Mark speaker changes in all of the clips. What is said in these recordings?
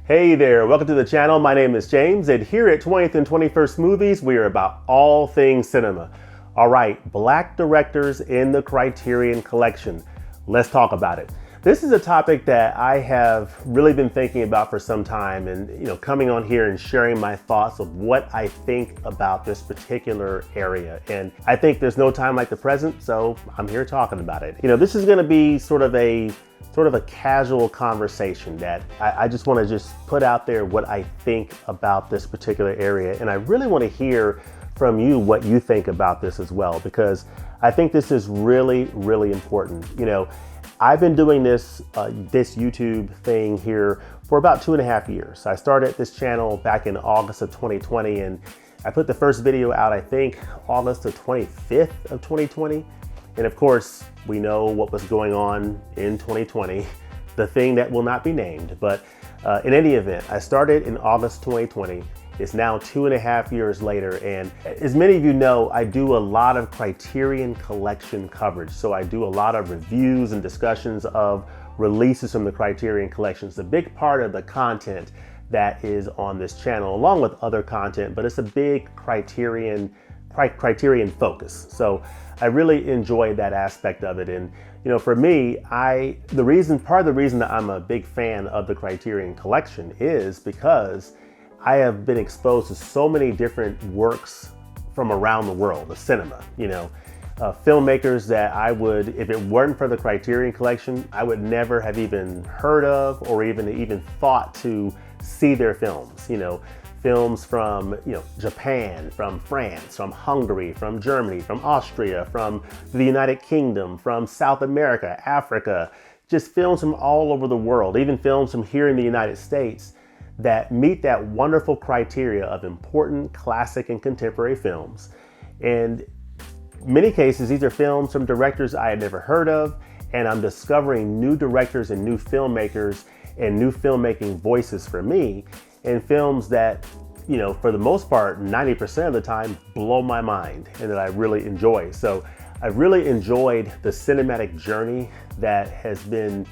Speaker 1: Hey there, welcome to the channel. My name is James, and here at 20th and 21st Movies, we are about all things cinema. All right, Black directors in the Criterion Collection. Let's talk about it. This is a topic that I have really been thinking about for some time, and coming on here and sharing my thoughts of what I think about this particular area. And I think there's no time like the present, so I'm here talking about it. This is going to be sort of a casual conversation that I just want to just put out there what I think about this particular area. And I really want to hear from you what you think about this as well, because I think this is really, really important. I've been doing this YouTube thing here for about 2.5 years. I started this channel back in August of 2020, and I put the first video out, I think, August the 25th of 2020. And of course, we know what was going on in 2020, the thing that will not be named. But in any event, I started in August 2020. It's now 2.5 years later. And as many of you know, I do a lot of Criterion Collection coverage. So I do a lot of reviews and discussions of releases from the Criterion Collection. It's a big part of the content that is on this channel, along with other content, but it's a big Criterion focus. So I really enjoy that aspect of it. And for me, part of the reason that I'm a big fan of the Criterion Collection is because I have been exposed to so many different works from around the world, the cinema, filmmakers that I would, if it weren't for the Criterion Collection, I would never have even heard of or even thought to see their films. Films from Japan, from France, from Hungary, from Germany, from Austria, from the United Kingdom, from South America, Africa, just films from all over the world, even films from here in the United States that meet that wonderful criteria of important classic and contemporary films. And in many cases, these are films from directors I had never heard of, and I'm discovering new directors and new filmmakers and new filmmaking voices for me, and films that, for the most part, 90% of the time blow my mind and that I really enjoy. So I've really enjoyed the cinematic journey that has been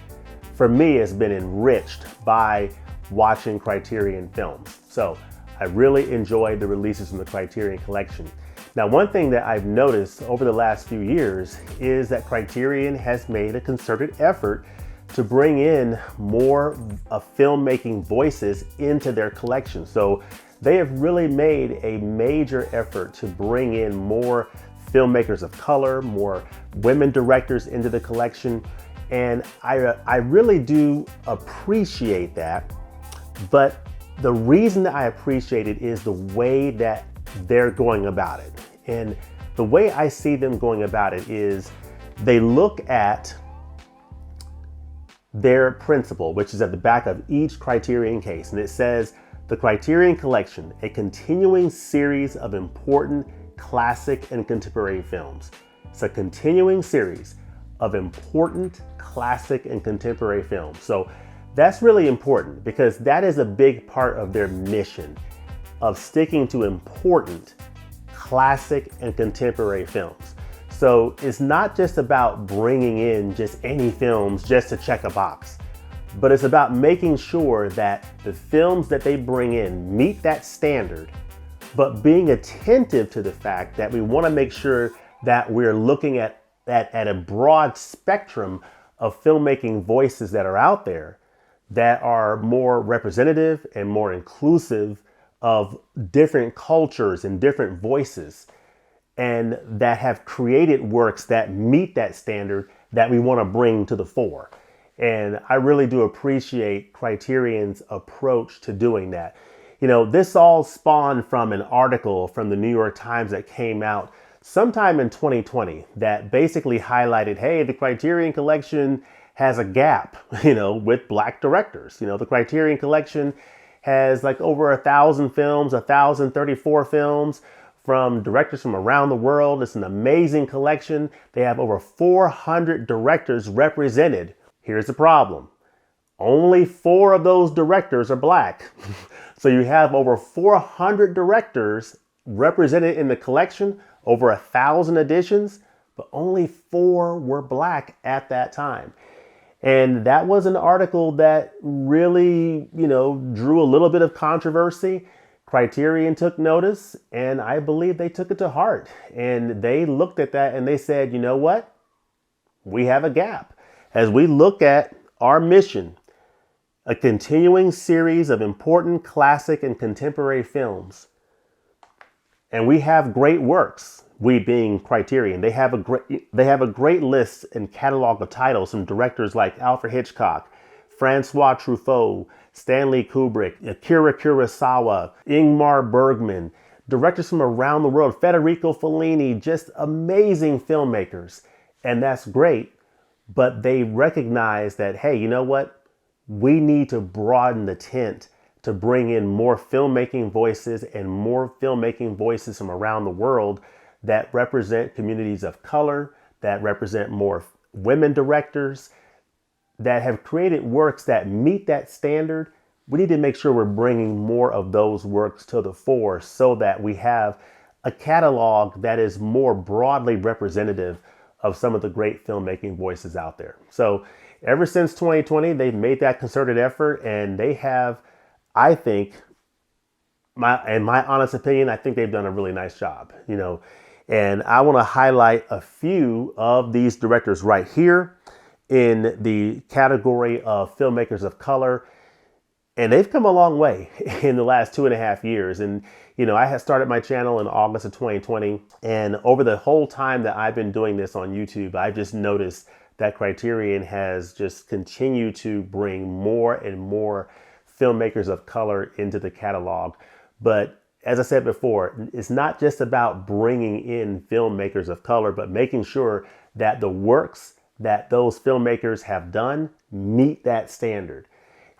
Speaker 1: enriched by watching Criterion films. So I really enjoyed the releases from the Criterion Collection. Now, one thing that I've noticed over the last few years is that Criterion has made a concerted effort to bring in more filmmaking voices into their collection. So they have really made a major effort to bring in more filmmakers of color, more women directors into the collection. And I really do appreciate that. But the reason that I appreciate it is the way that they're going about it. And the way I see them going about it is they look at their principle, which is at the back of each Criterion case. And it says, the Criterion Collection, a continuing series of important classic and contemporary films. It's a continuing series of important classic and contemporary films. So that's really important because that is a big part of their mission of sticking to important classic and contemporary films. So it's not just about bringing in just any films just to check a box, but it's about making sure that the films that they bring in meet that standard, but being attentive to the fact that we want to make sure that we're looking at a broad spectrum of filmmaking voices that are out there that are more representative and more inclusive of different cultures and different voices, and that have created works that meet that standard that we want to bring to the fore. And I really do appreciate Criterion's approach to doing that. This all spawned from an article from the New York Times that came out sometime in 2020 that basically highlighted, hey, the Criterion Collection has a gap, with Black directors. The Criterion Collection has like over 1,000 films, 1,034 films from directors from around the world. It's an amazing collection. They have over 400 directors represented. Here's the problem. Only 4 of those directors are Black. So you have over 400 directors represented in the collection, over 1,000 editions, but only 4 were Black at that time. And that was an article that really, drew a little bit of controversy. Criterion took notice, and I believe they took it to heart. And they looked at that and they said, you know what? We have a gap. As we look at our mission, a continuing series of important classic and contemporary films, and we have great works, we being Criterion. They have a great list and catalog of titles from directors like Alfred Hitchcock, Francois Truffaut, Stanley Kubrick, Akira Kurosawa, Ingmar Bergman, directors from around the world, Federico Fellini, just amazing filmmakers. And that's great. But they recognize that, hey, you know what? We need to broaden the tent to bring in more filmmaking voices and more filmmaking voices from around the world that represent communities of color, that represent more women directors, that have created works that meet that standard. We need to make sure we're bringing more of those works to the fore so that we have a catalog that is more broadly representative of some of the great filmmaking voices out there. So ever since 2020, they've made that concerted effort, and they have, I think, in my honest opinion, I think they've done a really nice job, and I want to highlight a few of these directors right here in the category of filmmakers of color. And they've come a long way in the last 2.5 years. And, I had started my channel in August of 2020. And over the whole time that I've been doing this on YouTube, I've just noticed that Criterion has just continued to bring more and more filmmakers of color into the catalog. But as I said before, it's not just about bringing in filmmakers of color, but making sure that the works that those filmmakers have done meet that standard.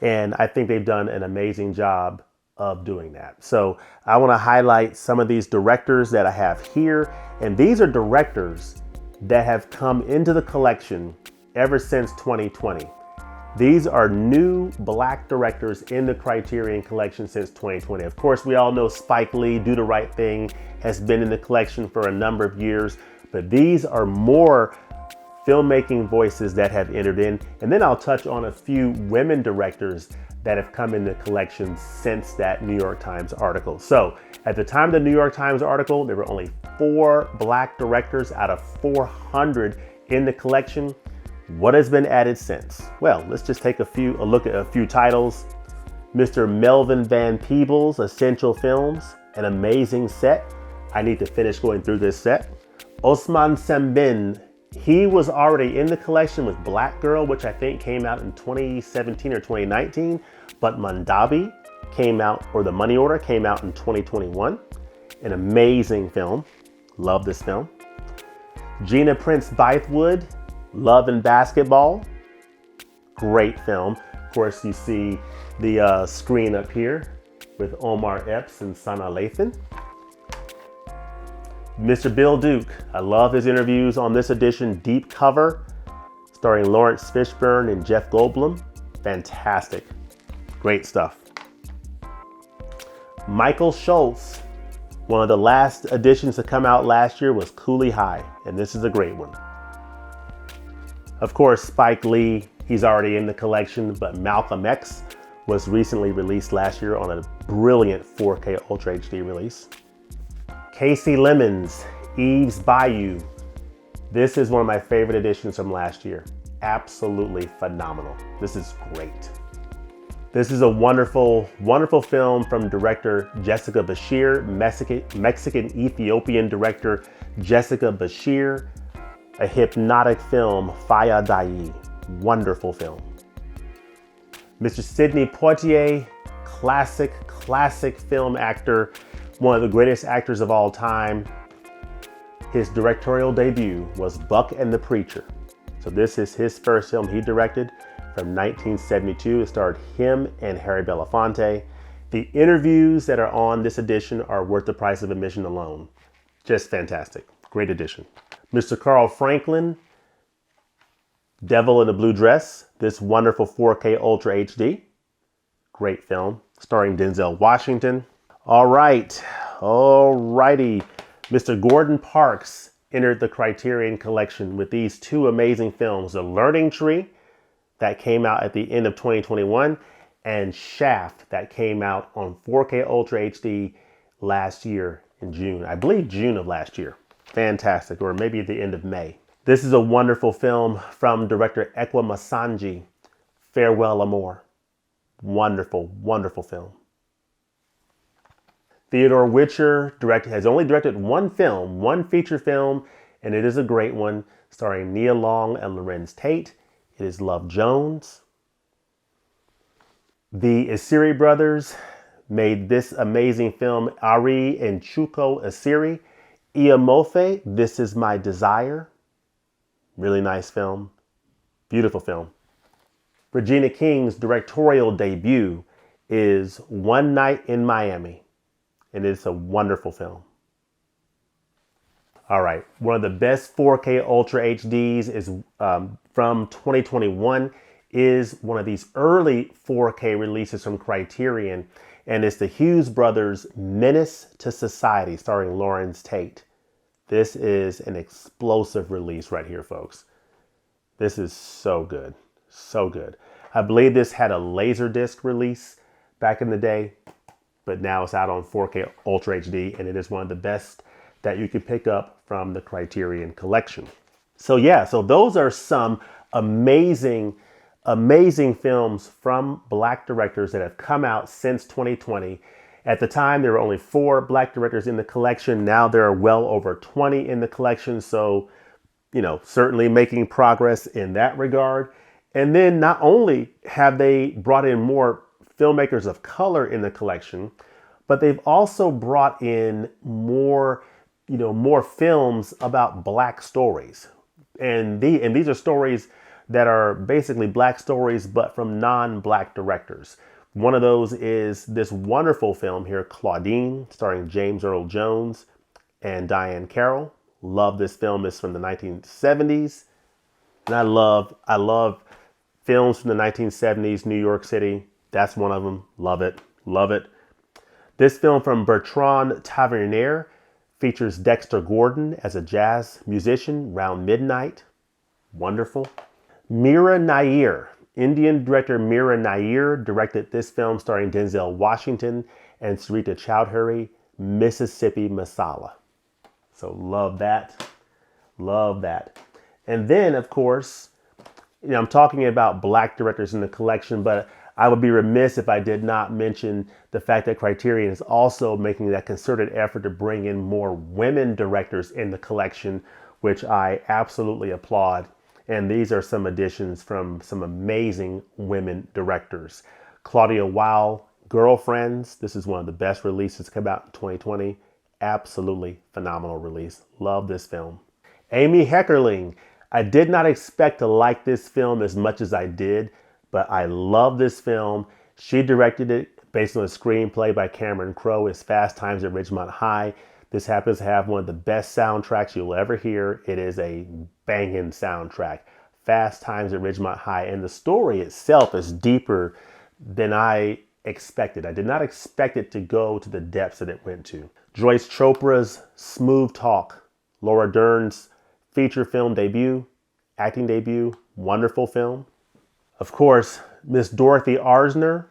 Speaker 1: And I think they've done an amazing job of doing that. So I want to highlight some of these directors that I have here. And these are directors that have come into the collection ever since 2020. These are new Black directors in the Criterion Collection since 2020. Of course, we all know Spike Lee, Do the Right Thing, has been in the collection for a number of years, but these are more filmmaking voices that have entered in. And then I'll touch on a few women directors that have come in the collection since that New York Times article. So at the time of the New York Times article, there were only 4 Black directors out of 400 in the collection. What has been added since? Well, let's just take a look at a few titles. Mr. Melvin Van Peebles, Essential Films, an amazing set. I need to finish going through this set. Osman Sembin, he was already in the collection with Black Girl, which I think came out in 2017 or 2019, but Mandabi came out, or The Money Order came out in 2021. An amazing film. Love this film. Gina Prince Bythewood, Love and Basketball. Great film. Of course, you see the screen up here with Omar Epps and Sana Lathan. Mr. Bill Duke, I love his interviews on this edition. Deep Cover, starring Lawrence Fishburne and Jeff Goldblum. Fantastic. Great stuff. Michael Schultz, one of the last editions to come out last year was Cooley High, and this is a great one. Of course, Spike Lee, he's already in the collection, but Malcolm X was recently released last year on a brilliant 4K Ultra HD release. Casey Lemons, Eve's Bayou. This is one of my favorite editions from last year. Absolutely phenomenal. This is great. This is a wonderful, wonderful film from director Jessica Bashir, Mexican-Ethiopian director Jessica Bashir. A hypnotic film, Faya Dai. Wonderful film. Mr. Sidney Poitier, classic film actor, one of the greatest actors of all time. His directorial debut was Buck and the Preacher. So this is his first film he directed from 1972. It starred him and Harry Belafonte. The interviews that are on this edition are worth the price of admission alone. Just fantastic. Great edition. Mr. Carl Franklin, Devil in a Blue Dress. This wonderful 4K Ultra HD. Great film, starring Denzel Washington. Alrighty. Mr. Gordon Parks entered the Criterion Collection with these 2 amazing films, The Learning Tree that came out at the end of 2021, and Shaft that came out on 4K Ultra HD last year in June. I believe June of last year. Fantastic, or maybe at the end of May. This is a wonderful film from director Ekwa Masanji, Farewell Amor. Wonderful, wonderful film. Theodore Witcher has only directed one film, one feature film, and it is a great one, starring Nia Long and Lorenz Tate. It is Love Jones. The Asiri brothers made this amazing film, Ari and Chuko Asiri. Iamofe, This Is My Desire. Really nice film. Beautiful film. Regina King's directorial debut is One Night in Miami, and it's a wonderful film. All right, one of the best 4K Ultra HDs is from 2021 is one of these early 4K releases from Criterion, and it's the Hughes Brothers' Menace to Society, starring Lorenz Tate. This is an explosive release right here, folks. This is so good, so good. I believe this had a Laserdisc release back in the day, but now it's out on 4K Ultra HD, and it is one of the best that you can pick up from the Criterion Collection. So yeah, so those are some amazing films from Black directors that have come out since 2020. At the time, there were only 4 Black directors in the collection. Now there are well over 20 in the collection. So, you know, certainly making progress in that regard. And then not only have they brought in more filmmakers of color in the collection, but they've also brought in more films about Black stories. And these are stories that are basically Black stories, but from non-Black directors. One of those is this wonderful film here, Claudine, starring James Earl Jones and Diane Carroll. Love this film. It's from the 1970s. And I love films from the 1970s, New York City. That's one of them. Love it. Love it. This film from Bertrand Tavernier features Dexter Gordon as a jazz musician around midnight. Wonderful. Mira Nair, Indian director Mira Nair directed this film starring Denzel Washington and Sarita Chowdhury, Mississippi Masala. So love that. Love that. And then, of course, I'm talking about Black directors in the collection, but I would be remiss if I did not mention the fact that Criterion is also making that concerted effort to bring in more women directors in the collection, which I absolutely applaud. And these are some additions from some amazing women directors. Claudia Weil, Girlfriends. This is one of the best releases to come out in 2020. Absolutely phenomenal release. Love this film. Amy Heckerling. I did not expect to like this film as much as I did, but I love this film. She directed it based on a screenplay by Cameron Crowe. It's Fast Times at Ridgemont High. This happens to have one of the best soundtracks you'll ever hear. It is a banging soundtrack. Fast Times at Ridgemont High. And the story itself is deeper than I expected. I did not expect it to go to the depths that it went to. Joyce Chopra's Smooth Talk. Laura Dern's feature film debut, acting debut. Wonderful film. Of course, Miss Dorothy Arzner,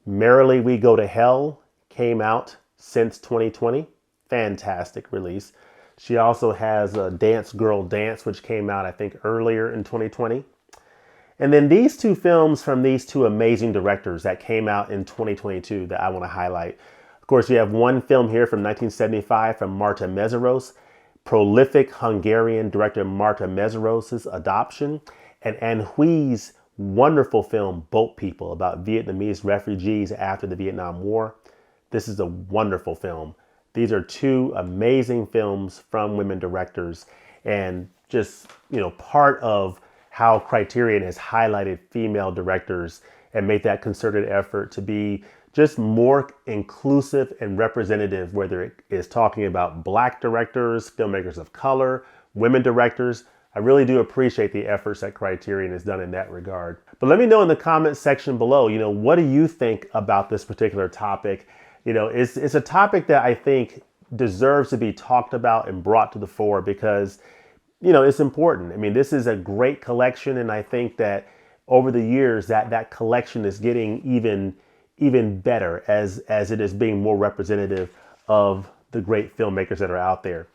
Speaker 1: Merrily We Go to Hell, came out since 2020. Fantastic release. She also has a Dance Girl Dance, which came out, I think, earlier in 2020. And then these two films from these two amazing directors that came out in 2022 that I want to highlight. Of course, you have one film here from 1975 from Marta Mészáros, prolific Hungarian director Marta Mészáros's Adoption, and Anh Huy's wonderful film Boat People about Vietnamese refugees after the Vietnam War. This is a wonderful film. These are two amazing films from women directors, and just, part of how Criterion has highlighted female directors and made that concerted effort to be just more inclusive and representative, whether it is talking about Black directors, filmmakers of color, women directors. I really do appreciate the efforts that Criterion has done in that regard. But let me know in the comments section below, what do you think about this particular topic? It's a topic that I think deserves to be talked about and brought to the fore because, it's important. I mean, this is a great collection, and I think that over the years that collection is getting even better as it is being more representative of the great filmmakers that are out there.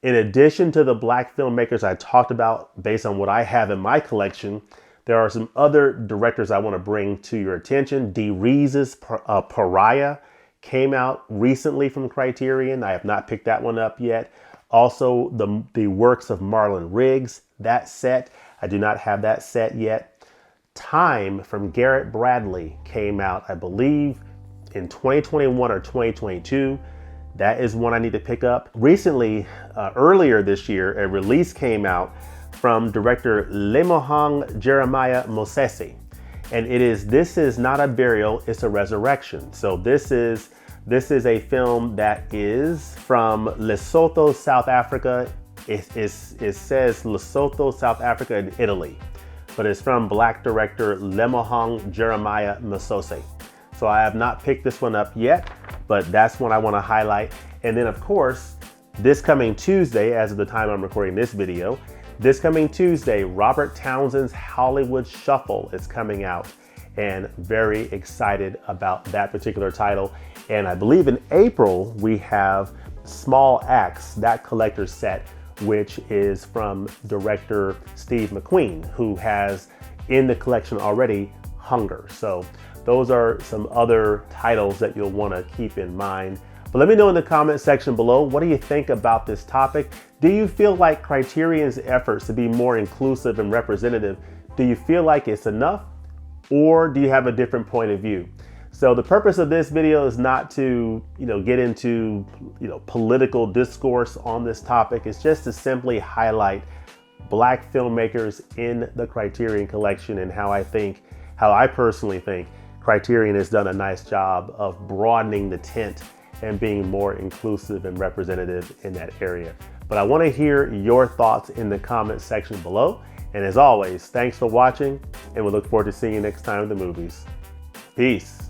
Speaker 1: In addition to the Black filmmakers I talked about, based on what I have in my collection, there are some other directors I want to bring to your attention. Dee Rees's Pariah came out recently from Criterion. I have not picked that one up yet. Also, the works of Marlon Riggs, that set. I do not have that set yet. Time from Garrett Bradley came out, I believe, in 2021 or 2022. That is one I need to pick up. Recently, earlier this year, a release came out from director Lebanon Jeremiah Mosesi. And this is not a burial, it's a resurrection. So this is a film that is from Lesotho, South Africa. It says Lesotho, South Africa, and Italy, but it's from Black director Lebanon Jeremiah Mosesi. So I have not picked this one up yet, but that's one I want to highlight. And then of course, this coming Tuesday, as of the time I'm recording this video, this coming Tuesday, Robert Townsend's Hollywood Shuffle is coming out, and very excited about that particular title. And I believe in April, we have Small Axe, that collector's set, which is from director Steve McQueen, who has in the collection already Hunger. So those are some other titles that you'll want to keep in mind. But let me know in the comment section below, what do you think about this topic? Do you feel like Criterion's efforts to be more inclusive and representative, do you feel like it's enough, or do you have a different point of view? So the purpose of this video is not to, get into, political discourse on this topic. It's just to simply highlight Black filmmakers in the Criterion Collection and how I personally think Criterion has done a nice job of broadening the tent and being more inclusive and representative in that area. But I want to hear your thoughts in the comment section below. And as always, thanks for watching, and we look forward to seeing you next time in the movies. Peace.